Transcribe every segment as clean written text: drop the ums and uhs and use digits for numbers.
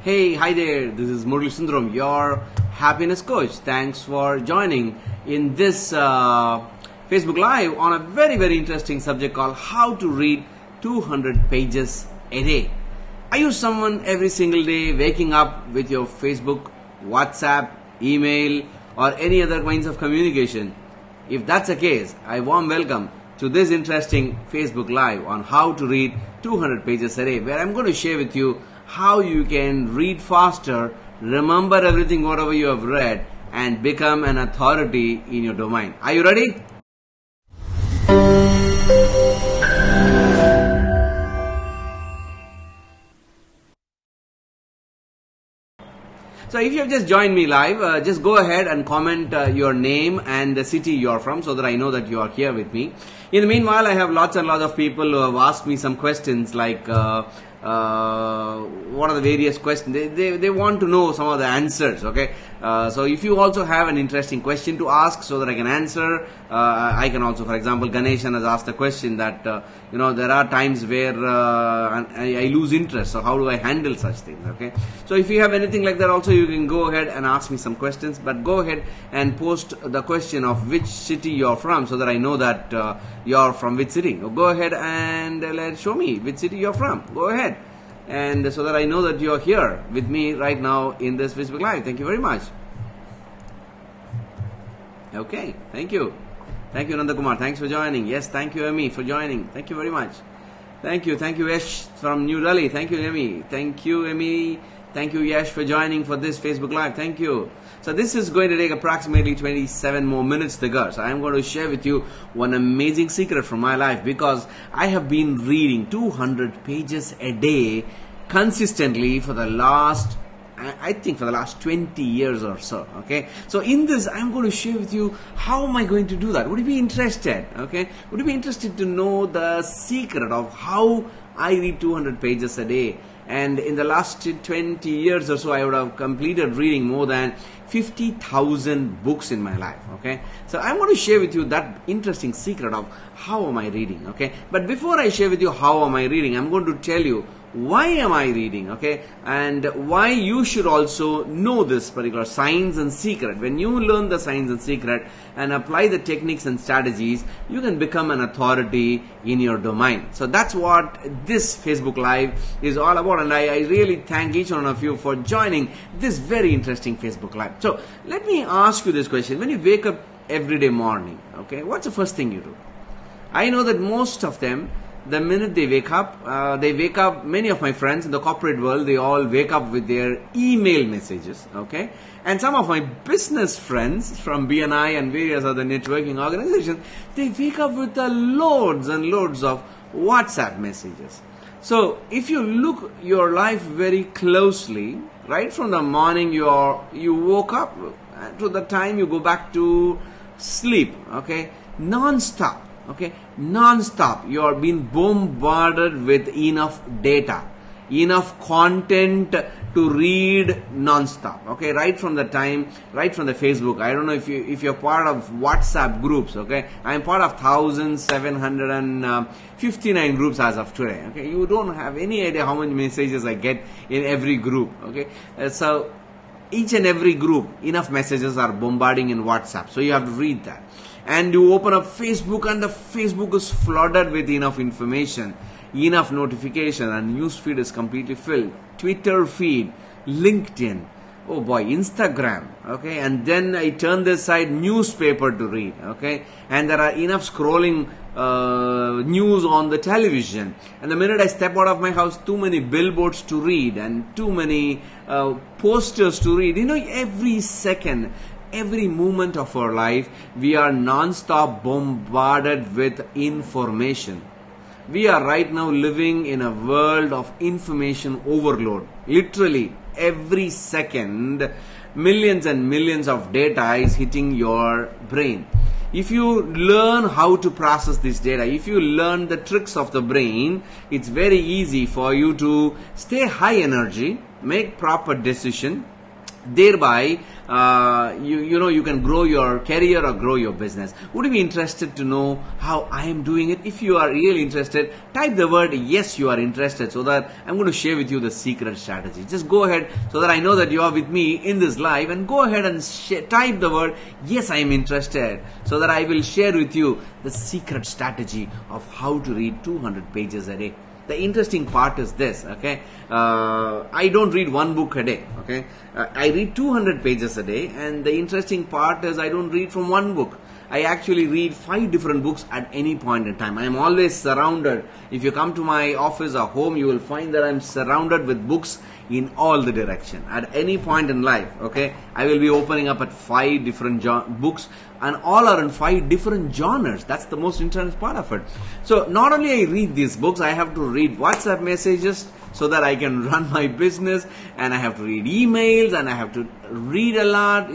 Hey, hi there. This is Murali Sundaram, your happiness coach. Thanks for joining in this Facebook Live on a very interesting subject called how to read 200 pages a day. Are you someone every single day waking up with your Facebook, WhatsApp, email or any other kinds of communication? If that's the case, I warm welcome to this interesting Facebook Live on how to read 200 pages a day, where I'm going to share with you how you can read faster, remember everything whatever you have read, and become an authority in your domain. Are you ready? So if you have just joined me live, just go ahead and comment your name and the city you're from so that I know that you are here with me. In the meanwhile, I have lots and lots of people who have asked me some questions like what are the various questions. They want to know some of the answers, okay? So if you also have an interesting question to ask so that I can answer, I can also, for example, Ganeshan has asked a question that, there are times where I lose interest, so how do I handle such things, okay? So if you have anything like that also, you can go ahead and ask me some questions, but go ahead and post the question of which city you're from so that I know that you're from which city. Go ahead and show me which city you're from. Go ahead. And so that I know that you're here with me right now in this Facebook Live. Thank you very much. Okay, thank you. Thank you, Nandakumar. Thanks for joining. Yes, thank you, Amy, for joining. Thank you very much. Thank you, Yash from New Delhi. Thank you, Amy. Thank you, Amy. Thank you, Yash, for joining for this Facebook Live. Thank you. So this is going to take approximately 27 more minutes to go. So I'm going to share with you one amazing secret from my life, because I have been reading 200 pages a day consistently for the last, I think for the last 20 years or so, okay? So in this, I'm going to share with you how am I going to do that. Would you be interested, okay? Would you be interested to know the secret of how I read 200 pages a day? And in the last 20 years or so, I would have completed reading more than 50,000 books in my life, okay? So I'm going to share with you that interesting secret of how am I reading, okay? But before I share with you how am I reading, I'm going to tell you why am I reading, okay? And why you should also know this particular science and secret. When you learn the science and secret and apply the techniques and strategies, you can become an authority in your domain. So that's what this Facebook Live is all about. And I really thank each one of you for joining this very interesting Facebook Live. So let me ask you this question. When you wake up every day morning, okay, what's the first thing you do? I know that most of them, the minute they wake up, many of my friends in the corporate world, they all wake up with their email messages, okay? And some of my business friends from BNI and various other networking organizations, they wake up with the loads and loads of WhatsApp messages. So if you look your life very closely, right from the morning you woke up to the time you go back to sleep, okay, non-stop. Okay, non-stop you are being bombarded with enough data, enough content to read non-stop. Okay, right from the Facebook. I don't know if you're part of WhatsApp groups. Okay, I'm part of 1,759 groups as of today. Okay, you don't have any idea how many messages I get in every group. Okay, so each and every group, enough messages are bombarding in WhatsApp. So you have to read that. And you open up Facebook and the Facebook is flooded with enough information, enough notification, and news feed is completely filled. Twitter feed, LinkedIn, oh boy, Instagram, okay? And then I turn this side, newspaper to read, okay? And there are enough scrolling news on the television. And the minute I step out of my house, too many billboards to read and too many posters to read. Every second, every moment of our life, we are non-stop bombarded with information. We are right now living in a world of information overload. Literally, every second, millions and millions of data is hitting your brain. If you learn how to process this data, if you learn the tricks of the brain, it's very easy for you to stay high energy, make proper decision, Thereby, you can grow your career or grow your business. Would you be interested to know how I am doing it? If you are really interested, type the word yes, you are interested, so that I'm going to share with you the secret strategy. Just go ahead, so that I know that you are with me in this live, and go ahead and type the word yes, I am interested, so that I will share with you the secret strategy of how to read 200 pages a day. The interesting part is this, okay? I don't read one book a day, okay? I read 200 pages a day, and the interesting part is I don't read from one book. I actually read 5 different books at any point in time. I am always surrounded. If you come to my office or home, you will find that I am surrounded with books in all the direction. At any point in life, okay, I will be opening up at 5 different books, and all are in 5 different genres. That's the most interesting part of it. So not only I read these books, I have to read WhatsApp messages so that I can run my business, and I have to read emails, and I have to read a lot,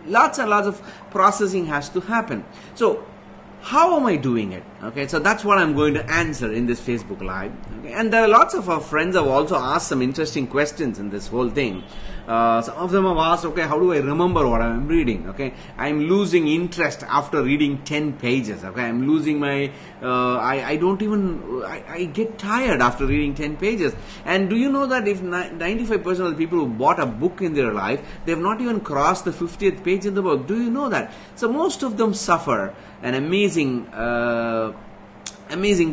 lots and lots of processing has to happen. So how am I doing it? Okay, so that's what I'm going to answer in this Facebook Live. Okay? And there are lots of our friends have also asked some interesting questions in this whole thing. Some of them have asked, okay, how do I remember what I'm reading? Okay, I'm losing interest after reading 10 pages. Okay, I'm losing my, I get tired after reading 10 pages. And do you know that if 95% of the people who bought a book in their life, they have not even crossed the 50th page in the book? Do you know that? So most of them suffer an amazing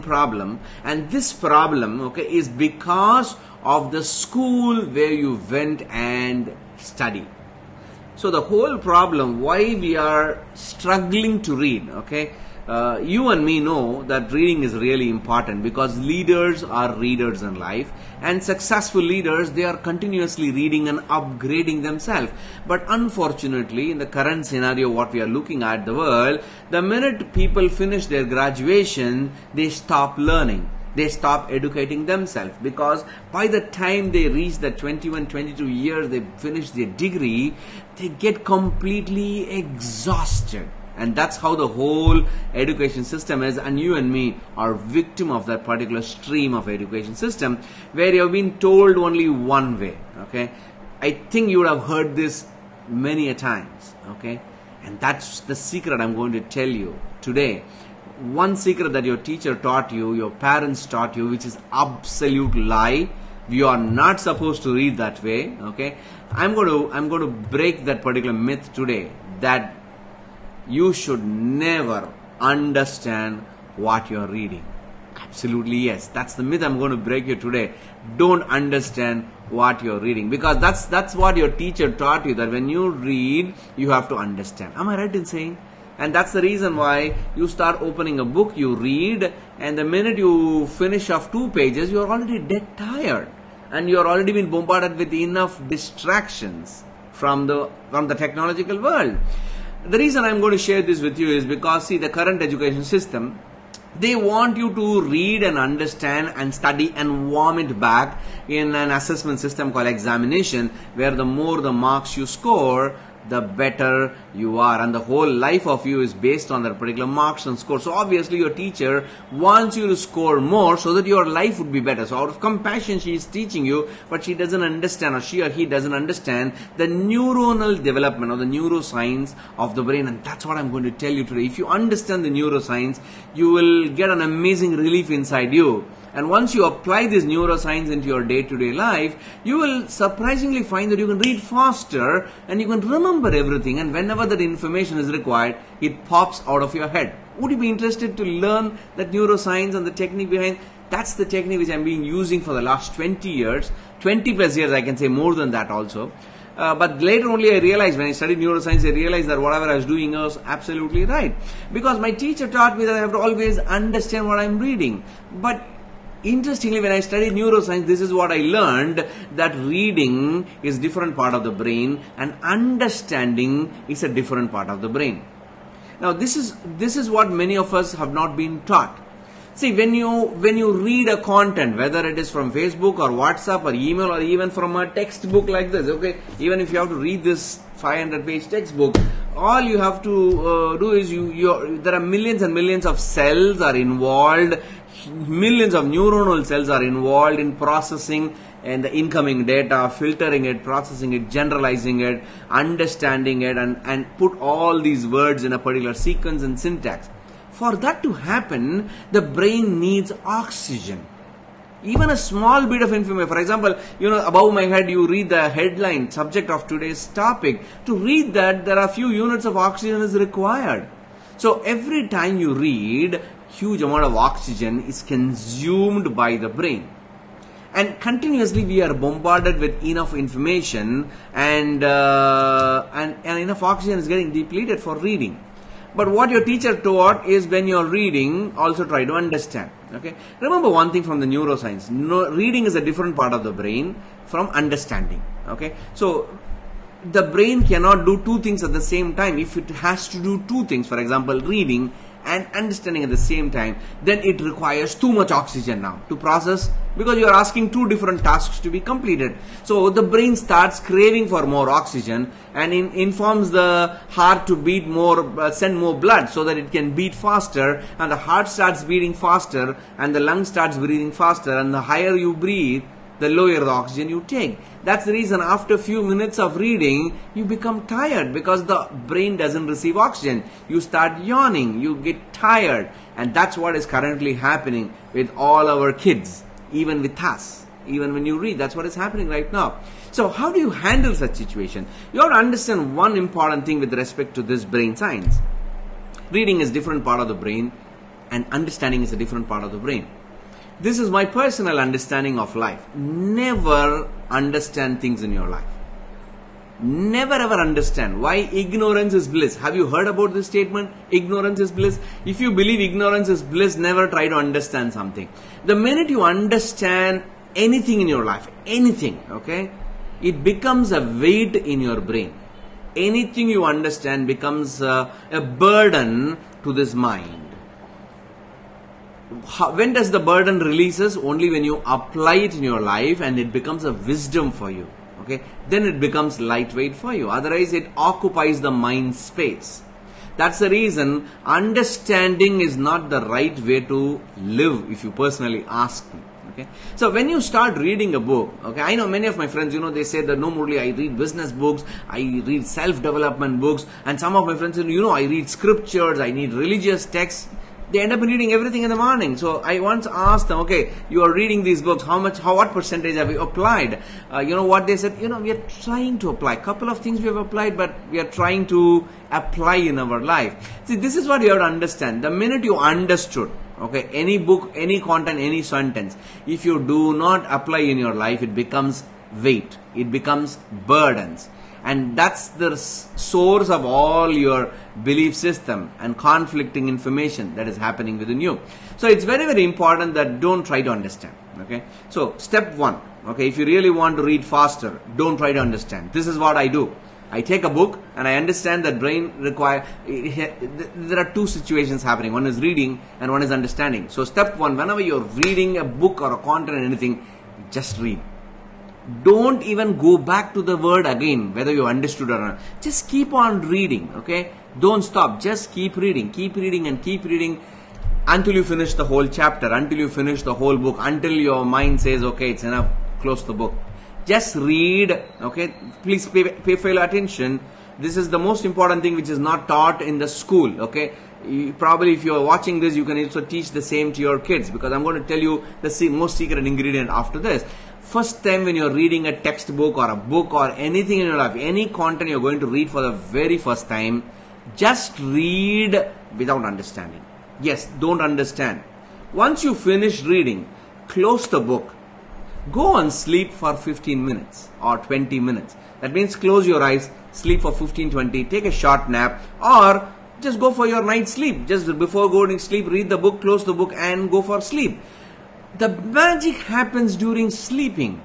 problem, and this problem, okay, is because of the school where you went and studied. So the whole problem why we are struggling to read, okay, you and me know that reading is really important, because leaders are readers in life, and successful leaders, they are continuously reading and upgrading themselves. But unfortunately, in the current scenario what we are looking at the world, the minute people finish their graduation, they stop learning. They stop educating themselves, because by the time they reach the 21, 22 years, they finish their degree, they get completely exhausted. And that's how the whole education system is, and you and me are victim of that particular stream of education system, where you have been told only one way, okay? I think you would have heard this many a times, okay? And that's the secret I'm going to tell you today. One secret that your teacher taught you, your parents taught you, which is absolute lie. You are not supposed to read that way, okay? I'm going to break that particular myth today, that you should never understand what you're reading. Absolutely yes. That's the myth I'm going to break you today. Don't understand what you're reading, because that's what your teacher taught you, that when you read, you have to understand. Am I right in saying? And that's the reason why you start opening a book, you read, and the minute you finish off 2 pages, you're already dead tired. And you're already been bombarded with enough distractions from the technological world. The reason I'm going to share this with you is because, see, the current education system, they want you to read and understand and study and warm it back in an assessment system called examination, where the more the marks you score, the better you are, and the whole life of you is based on that particular marks and score. So obviously your teacher wants you to score more so that your life would be better. So out of compassion she is teaching you, but she doesn't understand, or she or he doesn't understand the neuronal development or the neuroscience of the brain. And that's what I'm going to tell you today. If you understand the neuroscience, you will get an amazing relief inside you. And once you apply this neuroscience into your day-to-day life, you will surprisingly find that you can read faster and you can remember everything. And whenever that information is required, it pops out of your head. Would you be interested to learn that neuroscience and the technique behind? That's the technique which I'm been using for the last 20 years. 20 plus years, I can say more than that also. But later only I realized, when I studied neuroscience, I realized that whatever I was doing was absolutely right. Because my teacher taught me that I have to always understand what I'm reading. But interestingly, when I studied neuroscience, this is what I learned, that reading is different part of the brain and understanding is a different part of the brain. Now this is what many of us have not been taught. See, when you read a content, whether it is from Facebook or WhatsApp or email or even from a textbook like this, okay, even if you have to read this 500-page textbook, all you have to do is there are millions and millions of cells are involved, millions of neuronal cells are involved in processing and the incoming data, filtering it, processing it, generalizing it, understanding it, and put all these words in a particular sequence and syntax. For that to happen, the brain needs oxygen. Even a small bit of information, for example, above my head you read the headline, subject of today's topic. To read that, there are few units of oxygen is required. So every time you read, huge amount of oxygen is consumed by the brain. And continuously we are bombarded with enough information, and enough oxygen is getting depleted for reading. But what your teacher taught is, when you're reading, also try to understand. Okay. Remember one thing from the neuroscience. Reading is a different part of the brain from understanding. Okay. So the brain cannot do two things at the same time. If it has to do two things, for example, reading and understanding at the same time, then it requires too much oxygen now to process, because you are asking two different tasks to be completed. So the brain starts craving for more oxygen, and informs the heart to beat more, send more blood so that it can beat faster, and the heart starts beating faster, and the lung starts breathing faster, and the higher you breathe, the lower the oxygen you take. That's the reason after a few minutes of reading, you become tired, because the brain doesn't receive oxygen. You start yawning, you get tired, and that's what is currently happening with all our kids, even with us. Even when you read, that's what is happening right now. So how do you handle such situation? You have to understand one important thing with respect to this brain science. Reading is a different part of the brain, and understanding is a different part of the brain. This is my personal understanding of life. Never understand things in your life. Never ever understand. Why? Ignorance is bliss. Have you heard about this statement? Ignorance is bliss. If you believe ignorance is bliss, never try to understand something. The minute you understand anything in your life, anything, okay, it becomes a weight in your brain. Anything you understand becomes a burden to this mind. When does the burden releases? Only when you apply it in your life and it becomes a wisdom for you. Okay, then it becomes lightweight for you. Otherwise, it occupies the mind space. That's the reason understanding is not the right way to live, if you personally ask me. Okay, so when you start reading a book, okay, I know many of my friends, they say that, no, Murali, I read business books, I read self-development books, and some of my friends say, I read scriptures, I need religious texts. They end up reading everything in the morning. So I once asked them, okay, you are reading these books, what percentage have you applied? What they said, we are trying to apply. Couple of things we have applied, but we are trying to apply in our life. See, this is what you have to understand. The minute you understood, okay, any book, any content, any sentence, if you do not apply in your life, it becomes weight. It becomes burdens. And that's the source of all your belief system and conflicting information that is happening within you. So it's very, very important that don't try to understand. Okay. So step one. Okay. If you really want to read faster, don't try to understand. This is what I do. I take a book and I understand that brain require. There are two situations happening. One is reading and one is understanding. So step one, whenever you're reading a book or a content or anything, just read. Don't even go back to the word again, whether you understood or not. Just keep on reading, okay? Don't stop. Just keep reading and keep reading until you finish the whole chapter, until you finish the whole book, until your mind says, okay, it's enough, close the book. Just read, okay? Please pay full attention. This is the most important thing which is not taught in the school, okay? Probably if you are watching this, you can also teach the same to your kids, because I'm going to tell you the most secret ingredient after this. First time when you're reading a textbook or a book or anything in your life, any content you're going to read for the very first time, just read without understanding. Yes, don't understand. Once you finish reading, close the book. Go and sleep for 15 minutes or 20 minutes. That means close your eyes, sleep for 15-20, take a short nap, or just go for your night sleep. Just before going to sleep, read the book, close the book and go for sleep. The magic happens during sleeping.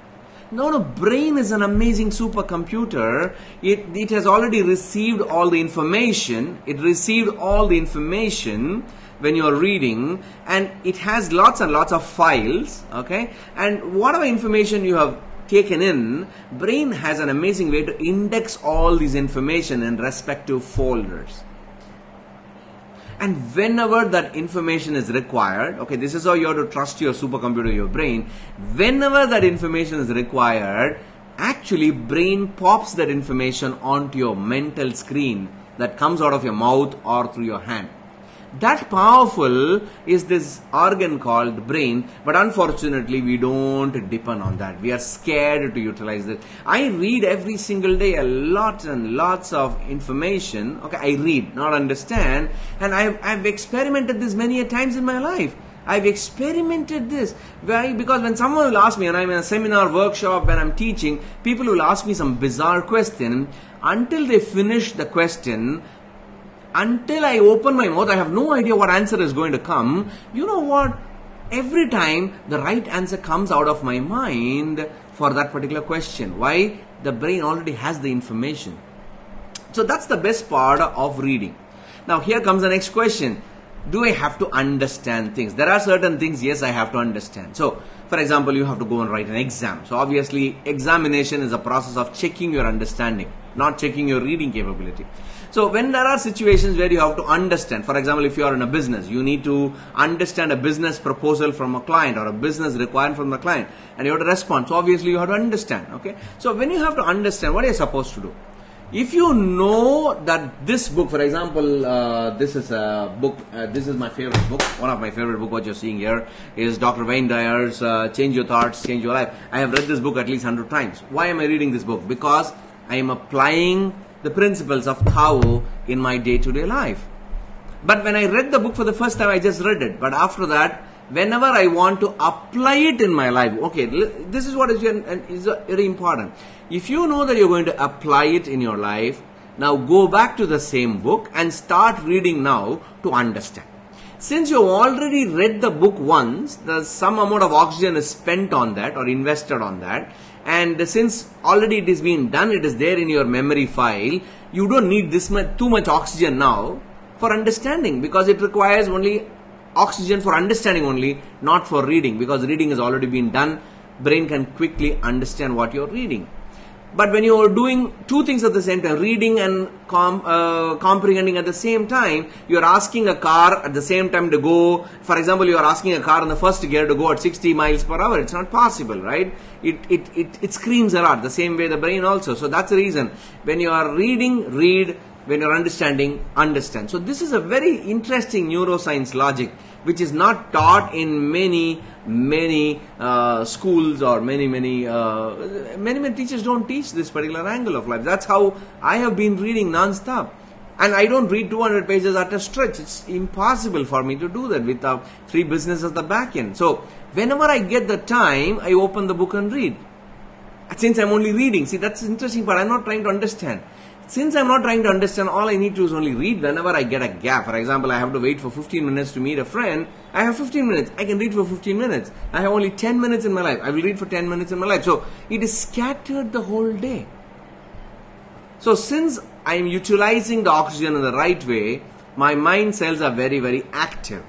No, brain is an amazing supercomputer. It has already received all the information. It received all the information when you are reading, and it has lots and lots of files, okay? And whatever information you have taken in, brain has an amazing way to index all these information in respective folders. And whenever that information is required, okay, this is how you have to trust your supercomputer, your brain. Whenever that information is required, actually brain pops that information onto your mental screen that comes out of your mouth or through your hand. That powerful is this organ called brain, but unfortunately we don't depend on that. We are scared to utilize it. I read every single day a lot and lots of information. Okay, I read, not understand, and I've experimented this many a times in my life. I've experimented this. Why? Because when someone will ask me, and I'm in a seminar, workshop, when I'm teaching, people will ask me some bizarre question. Until they finish the question, until I open my mouth, I have no idea what answer is going to come. You know what? Every time the right answer comes out of my mind for that particular question. Why? The brain already has the information. So that's the best part of reading. Now here comes the next question. Do I have to understand things? There are certain things, yes, I have to understand. So, for example, you have to go and write an exam. So obviously, examination is a process of checking your understanding, not checking your reading capability. So when there are situations where you have to understand, for example, if you are in a business, you need to understand a business proposal from a client or a business requirement from the client, and you have to respond. So obviously you have to understand, okay? So when you have to understand, what are you supposed to do? If you know that this book, for example, this is a book, this is my favorite book, one of my favorite book, what you're seeing here is Dr. Wayne Dyer's Change Your Thoughts, Change Your Life. I have read this book at least 100 times. Why am I reading this book? Because I am applying the principles of Tao in my day-to-day life. But when I read the book for the first time, I just read it. But after that, whenever I want to apply it in my life, okay, this is what is very important. If you know that you're going to apply it in your life, now go back to the same book and start reading now to understand. Since you've already read the book once, there's some amount of oxygen is spent on that or invested on that. And since already it is being done, it is there in your memory file, you don't need too much oxygen now for understanding, because it requires only oxygen for understanding only, not for reading, because reading has already been done. Brain can quickly understand what you're reading. But when you are doing two things at the same time, reading and comprehending at the same time, you are asking a car at the same time to go, for example, you are asking a car in the first gear to go at 60 miles per hour. It's not possible, right? It screams a lot, the same way the brain also. So that's the reason. When you are reading, read. When you're understanding, understand. So this is a very interesting neuroscience logic, which is not taught in many schools, or many teachers don't teach this particular angle of life. That's how I have been reading non-stop. And I don't read 200 pages at a stretch. It's impossible for me to do that with 3 businesses at the back end. So whenever I get the time, I open the book and read. Since I'm only reading, see, that's the interesting part. I'm not trying to understand. Since I'm not trying to understand, all I need to is only read whenever I get a gap. For example, I have to wait for 15 minutes to meet a friend. I have 15 minutes. I can read for 15 minutes. I have only 10 minutes in my life. I will read for 10 minutes in my life. So it is scattered the whole day. So since I am utilizing the oxygen in the right way, my mind cells are very, very active.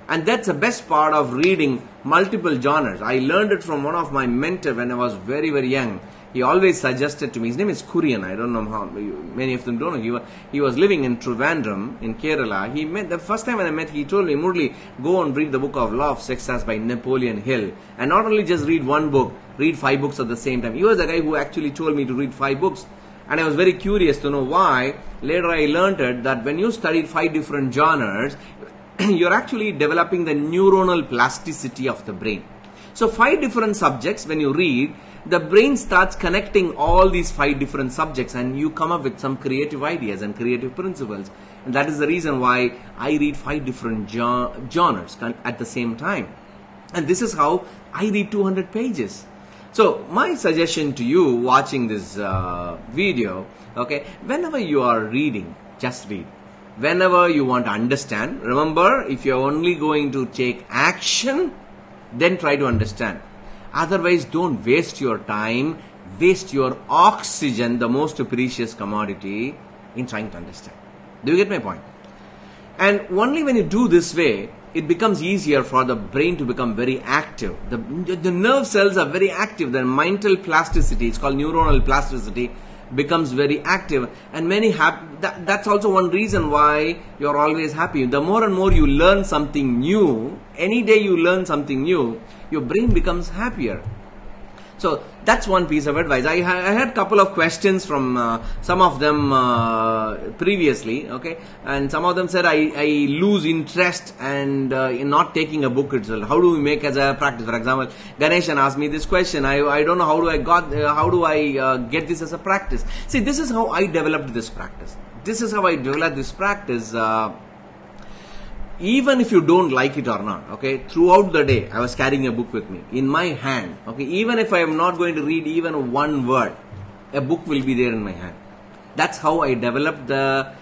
And that's the best part of reading multiple genres. I learned it from one of my mentors when I was very, very young. He always suggested to me, his name is Kurian, I don't know how, many of them don't know, he was living in Trivandrum in Kerala. The first time when I met, he told me, Murali, go and read the book of Law of Success by Napoleon Hill. And not only just read one book, read 5 books at the same time. He was the guy who actually told me to read 5 books. And I was very curious to know why. Later I learned it, that when you study 5 different genres, you're actually developing the neuronal plasticity of the brain. So 5 different subjects, when you read, the brain starts connecting all these 5 different subjects, and you come up with some creative ideas and creative principles. And that is the reason why I read 5 different genres at the same time. And this is how I read 200 pages. So my suggestion to you watching this video, okay, whenever you are reading, just read. Whenever you want to understand, remember, if you're only going to take action, then try to understand. Otherwise, don't waste your time, waste your oxygen, the most precious commodity, in trying to understand. Do you get my point? And only when you do this way, it becomes easier for the brain to become very active. The nerve cells are very active. The mental plasticity, it's called neuronal plasticity, becomes very active, and that's also one reason why you're always happy. The more and more you learn something new, any day you learn something new, your brain becomes happier. So that's one piece of advice. I had a couple of questions from some of them previously, okay, and some of them said I lose interest and in not taking a book itself. How do we make as a practice? For example, Ganeshan asked me this question. I don't know how do I get this as a practice. See, this is how I developed this practice. Even if you don't like it or not, okay, throughout the day, I was carrying a book with me in my hand, okay, even if I am not going to read even one word, a book will be there in my hand. That's how I developed the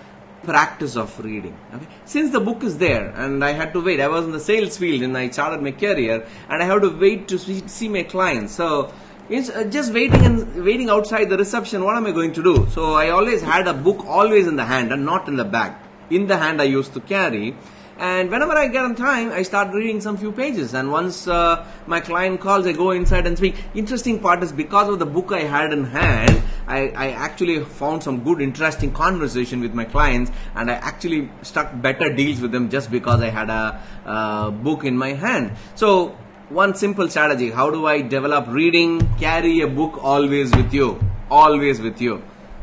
practice of reading, okay. Since the book is there and I had to wait, I was in the sales field and I started my career and I had to wait to see my clients. So it's just waiting outside the reception, what am I going to do? So I always had a book always in the hand and not in the bag. In the hand I used to carry. And whenever I get on time, I start reading some few pages. And once my client calls, I go inside and speak. Interesting part is because of the book I had in hand, I actually found some good, interesting conversation with my clients. And I actually struck better deals with them just because I had a book in my hand. So one simple strategy. How do I develop reading? Carry a book always with you. Always with you.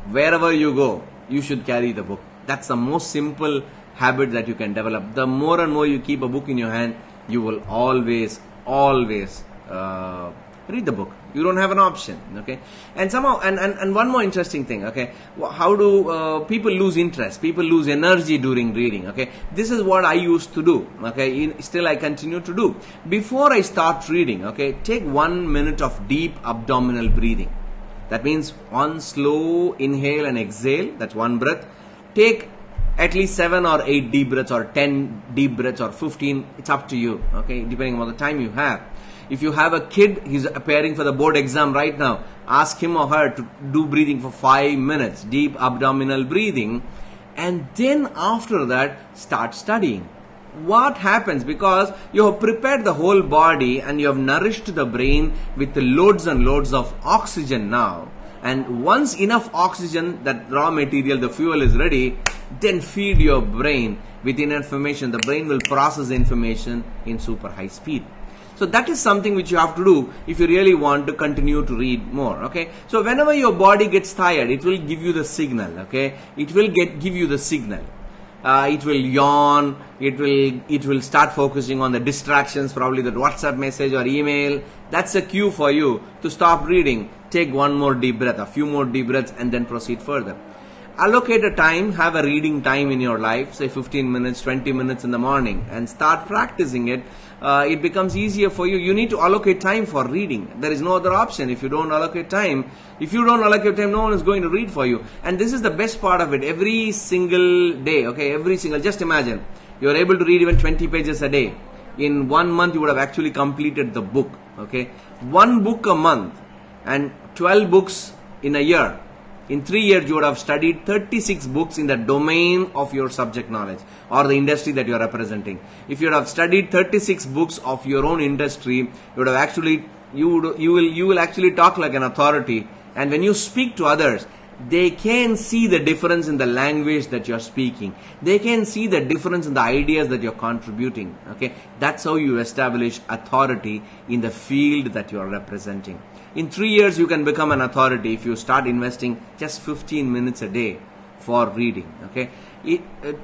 Wherever you go, you should carry the book. That's the most simple habit that you can develop. The more and more you keep a book in your hand, you will always read the book. You don't have an option, okay. And somehow, and one more interesting thing, okay, how do people lose interest, people lose energy during reading, okay. This is what I used to do, okay, still I continue to do. Before I start reading, okay, take 1 minute of deep abdominal breathing. That means one slow inhale and exhale, that's one breath. Take at least 7 or 8 deep breaths or 10 deep breaths or 15, it's up to you, okay, depending on the time you have. If you have a kid, he's appearing for the board exam right now, ask him or her to do breathing for 5 minutes, deep abdominal breathing, and then after that, start studying. What happens? Because you have prepared the whole body and you have nourished the brain with loads and loads of oxygen now. And once enough oxygen, that raw material, the fuel is ready, then feed your brain with information. The brain will process information in super high speed. So that is something which you have to do if you really want to continue to read more, okay. So whenever your body gets tired, it will give you the signal, okay. It will give you the signal. It will yawn, it will start focusing on the distractions, probably the WhatsApp message or email. That's a cue for you to stop reading. Take one more deep breath, a few more deep breaths, and then proceed further. Allocate a time, have a reading time in your life, say 15 minutes, 20 minutes in the morning, and start practicing it. It becomes easier for you. You need to allocate time for reading. There is no other option. If you don't allocate time, no one is going to read for you. And this is the best part of it. Every single day, okay, just imagine, you are able to read even 20 pages a day. In 1 month, you would have actually completed the book, okay. 1 book a month and 12 books in a year. In 3 years, you would have studied 36 books in the domain of your subject knowledge or the industry that you are representing. If you would have studied 36 books of your own industry, you would have actually, you will actually talk like an authority. And when you speak to others, they can see the difference in the language that you are speaking. They can see the difference in the ideas that you are contributing. Okay, that's how you establish authority in the field that you are representing. In 3 years, you can become an authority if you start investing just 15 minutes a day for reading. Okay,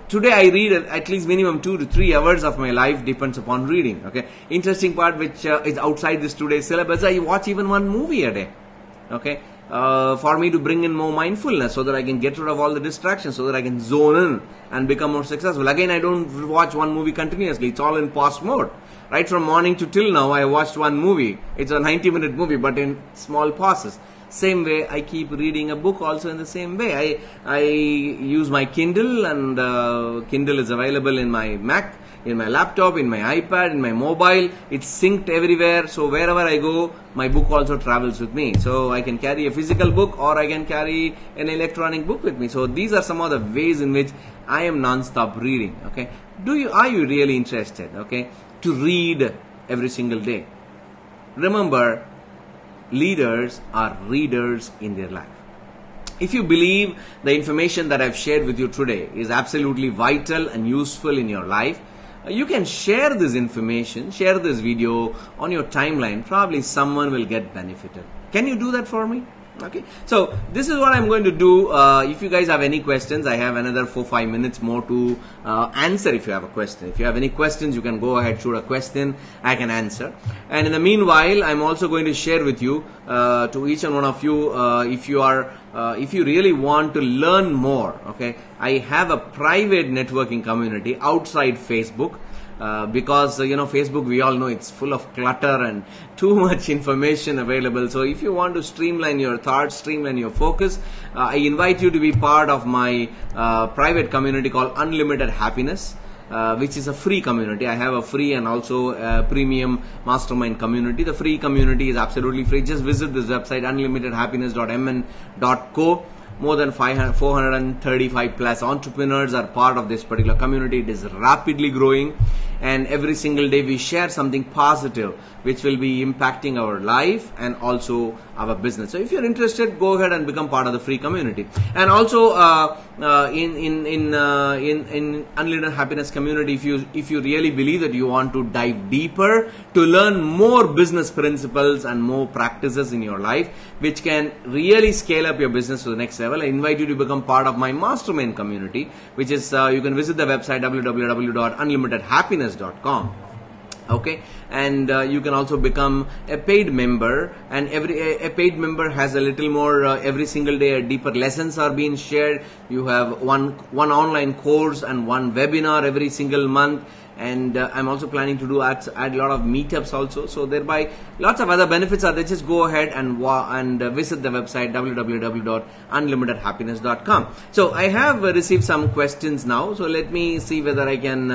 today I read at least minimum 2 to 3 hours of my life, depends upon reading. Okay, interesting part which is outside this today's syllabus, I watch even 1 movie a day. Okay, for me to bring in more mindfulness so that I can get rid of all the distractions, so that I can zone in and become more successful. Again, I don't watch 1 movie continuously. It's all in pause mode. Right from morning to till now, I watched 1 movie. It's a 90-minute movie, but in small pauses. Same way, I keep reading a book also in the same way. I use my Kindle, and Kindle is available in my Mac, in my laptop, in my iPad, in my mobile. It's synced everywhere. So wherever I go, my book also travels with me. So I can carry a physical book or I can carry an electronic book with me. So these are some of the ways in which I am non-stop reading. Okay, are you really interested? Okay, to read every single day? Remember, leaders are readers in their life. If you believe the information that I've shared with you today is absolutely vital and useful in your life, you can share this information, share this video on your timeline. Probably someone will get benefited. Can you do that for me? Okay, so this is what I'm going to do. If you guys have any questions, I have another 4-5 minutes more to answer. If you have a question, if you have any questions, you can go ahead, shoot a question, I can answer. And in the meanwhile, I'm also going to share with you, to each and one of you, if you really want to learn more, okay, I have a private networking community outside Facebook. Because Facebook, we all know it's full of clutter and too much information available. So if you want to streamline your thoughts, streamline your focus, I invite you to be part of my private community called Unlimited Happiness, which is a free community. I have a free and also a premium mastermind community. The free community is absolutely free. Just visit this website, unlimitedhappiness.mn.co. More than 435 plus entrepreneurs are part of this particular community. It is rapidly growing, and every single day we share something positive which will be impacting our life and also our business. So if you're interested, go ahead and become part of the free community. And also in Unlimited Happiness community, if you really believe that you want to dive deeper to learn more business principles and more practices in your life which can really scale up your business to the next level, I invite you to become part of my mastermind community, which is you can visit the website www.unlimitedhappiness.com. Okay, and you can also become a paid member, and a paid member has a little more every single day. Deeper lessons are being shared. You have one online course and one webinar every single month. And I'm also planning to add a lot of meetups also. So thereby lots of other benefits are there. Just go ahead and visit the website www.unlimitedhappiness.com. So I have received some questions now. So let me see whether I can.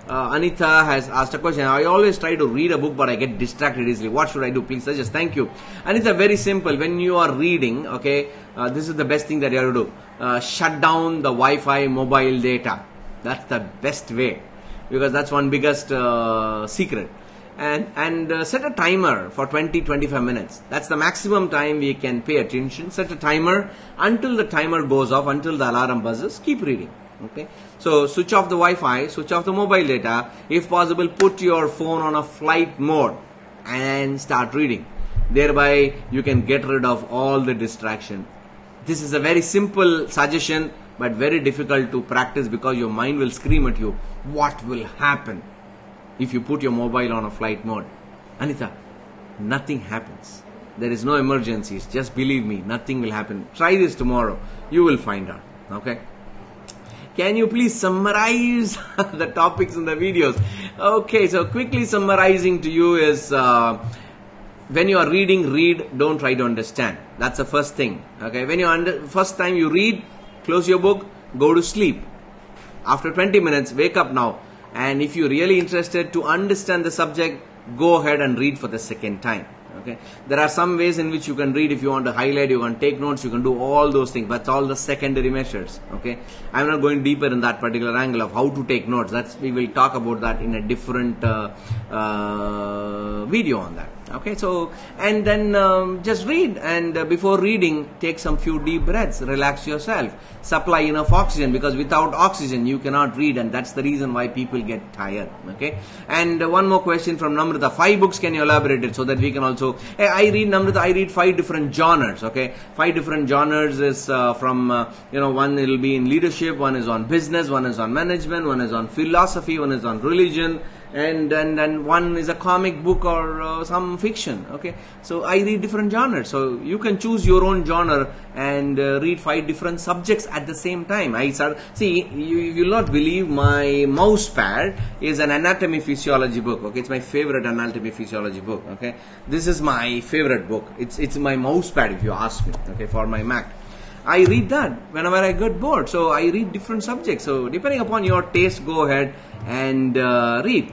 Anita has asked a question. I always try to read a book, but I get distracted easily. What should I do? Please suggest. Thank you. Anita, very simple. When you are reading, okay, this is the best thing that you have to do. Shut down the Wi-Fi mobile data. That's the best way, because that's one biggest secret. And set a timer for 20-25 minutes. That's the maximum time we can pay attention. Set a timer until the timer goes off, until the alarm buzzes. Keep reading. Okay, so switch off the Wi-Fi, switch off the mobile data. If possible, put your phone on a flight mode and start reading. Thereby you can get rid of all the distraction. This is a very simple suggestion, but very difficult to practice, because your mind will scream at you. What will happen if you put your mobile on a flight mode? Anita, nothing happens. There is no emergencies. Just believe me, nothing will happen. Try this tomorrow. You will find out. Okay. Can you please summarize the topics in the videos? Okay, so quickly summarizing to you is, when you are reading, read, don't try to understand. That's the first thing. Okay, when first time you read, close your book, go to sleep. After 20 minutes, wake up now. And if you're really interested to understand the subject, go ahead and read for the second time. Okay, there are some ways in which you can read. If you want to highlight, you can take notes, you can do all those things, but it's all the secondary measures. Okay, I'm not going deeper in that particular angle of how to take notes. We will talk about that in a different video on that. Okay, so and then just read, and before reading, take some few deep breaths, relax yourself, supply enough oxygen, because without oxygen you cannot read, and that's the reason why people get tired. Okay, and one more question from Namrata. 5 books, can you elaborate it so that we can also? I read, Namrata, I read 5 different genres. Okay, 5 different genres is from one will be in leadership, one is on business, one is on management, one is on philosophy, one is on religion, and one is a comic book or some fiction. Okay, so I read different genres, so you can choose your own genre and read 5 different subjects at the same time. You will not believe, my mouse pad is an anatomy physiology book. Okay, it's my favorite anatomy physiology book. Okay, this is my favorite book. It's my mouse pad, if you ask me. Okay, for my Mac, I read that whenever I get bored. So I read different subjects. So depending upon your taste, go ahead and read.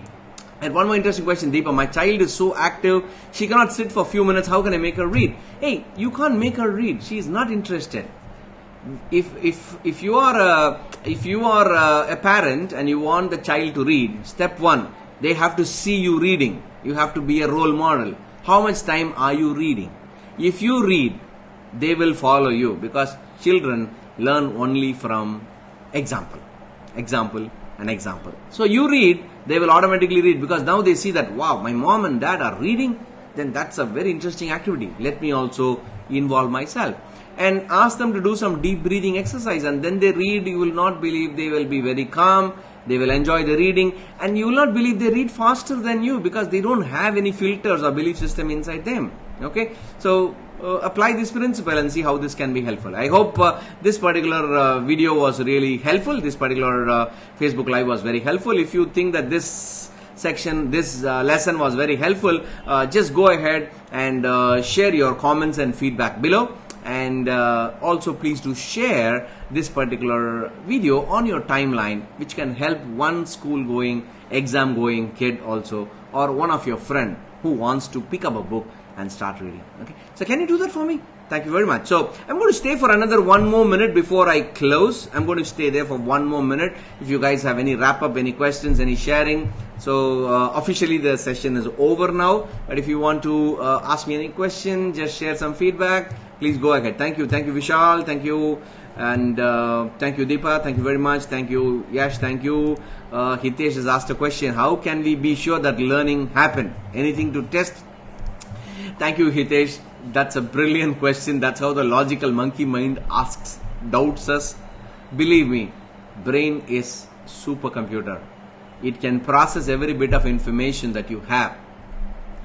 And one more interesting question, Deepa. My child is so active, she cannot sit for a few minutes. How can I make her read? Hey, you can't make her read. She is not interested. If you are a parent and you want the child to read, step 1, they have to see you reading. You have to be a role model. How much time are you reading? If you read, they will follow you, because children learn only from example, and example. So you read, they will automatically read, because now they see that, wow, my mom and dad are reading, then that's a very interesting activity. Let me also involve myself. And ask them to do some deep breathing exercise, and then they read. You will not believe, they will be very calm, they will enjoy the reading, and you will not believe they read faster than you, because they don't have any filters or belief system inside them. Okay, so apply this principle and see how this can be helpful. I hope this particular video was really helpful. This particular Facebook Live was very helpful. If you think that this lesson was very helpful, just go ahead and share your comments and feedback below. And also please do share this particular video on your timeline, which can help one school going, exam going kid also, or one of your friend who wants to pick up a book and start reading. Okay, so can you do that for me? Thank you very much. So I'm going to stay for another 1 more minute before I close. I'm going to stay there for 1 more minute. If you guys have any wrap up, any questions, any sharing. So officially the session is over now, but if you want to ask me any question, just share some feedback, please go ahead. Thank you Vishal, thank you, and thank you Deepa, thank you very much, thank you Yash, thank you. Hitesh has asked a question, how can we be sure that learning happen? Anything to test? Thank you Hitesh, that's a brilliant question. That's how the logical monkey mind asks, doubts us. Believe me, brain is supercomputer. It can process every bit of information that you have,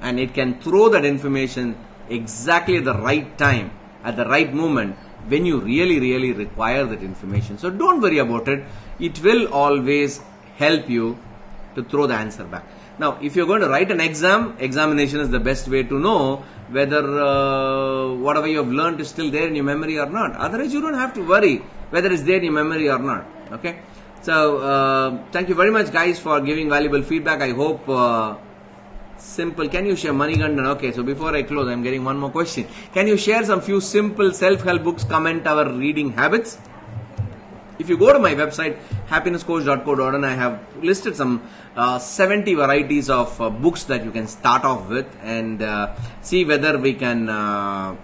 and it can throw that information exactly at the right time, at the right moment, when you really require that information. So don't worry about it. It will always help you to throw the answer back. Now, if you're going to write an examination is the best way to know whether whatever you have learned is still there in your memory or not. Otherwise, you don't have to worry whether it's there in your memory or not. Okay. So, thank you very much guys for giving valuable feedback. I hope simple. Can you share Manigandan? Okay, so before I close, I'm getting one more question. Can you share some few simple self-help books, comment our reading habits? If you go to my website, happinesscoach.co.in, I have listed some 70 varieties of books that you can start off with, and see whether we can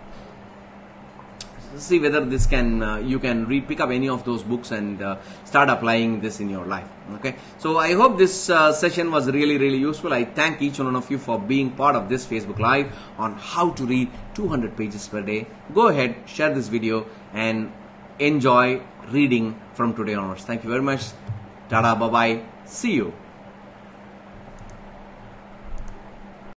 see whether this can you can pick up any of those books and start applying this in your life. Okay, so I hope this session was really useful. I thank each one of you for being part of this Facebook Live on how to read 200 pages per day. Go ahead, share this video, and enjoy reading from today onwards. Thank you very much. Tada, bye bye, see you.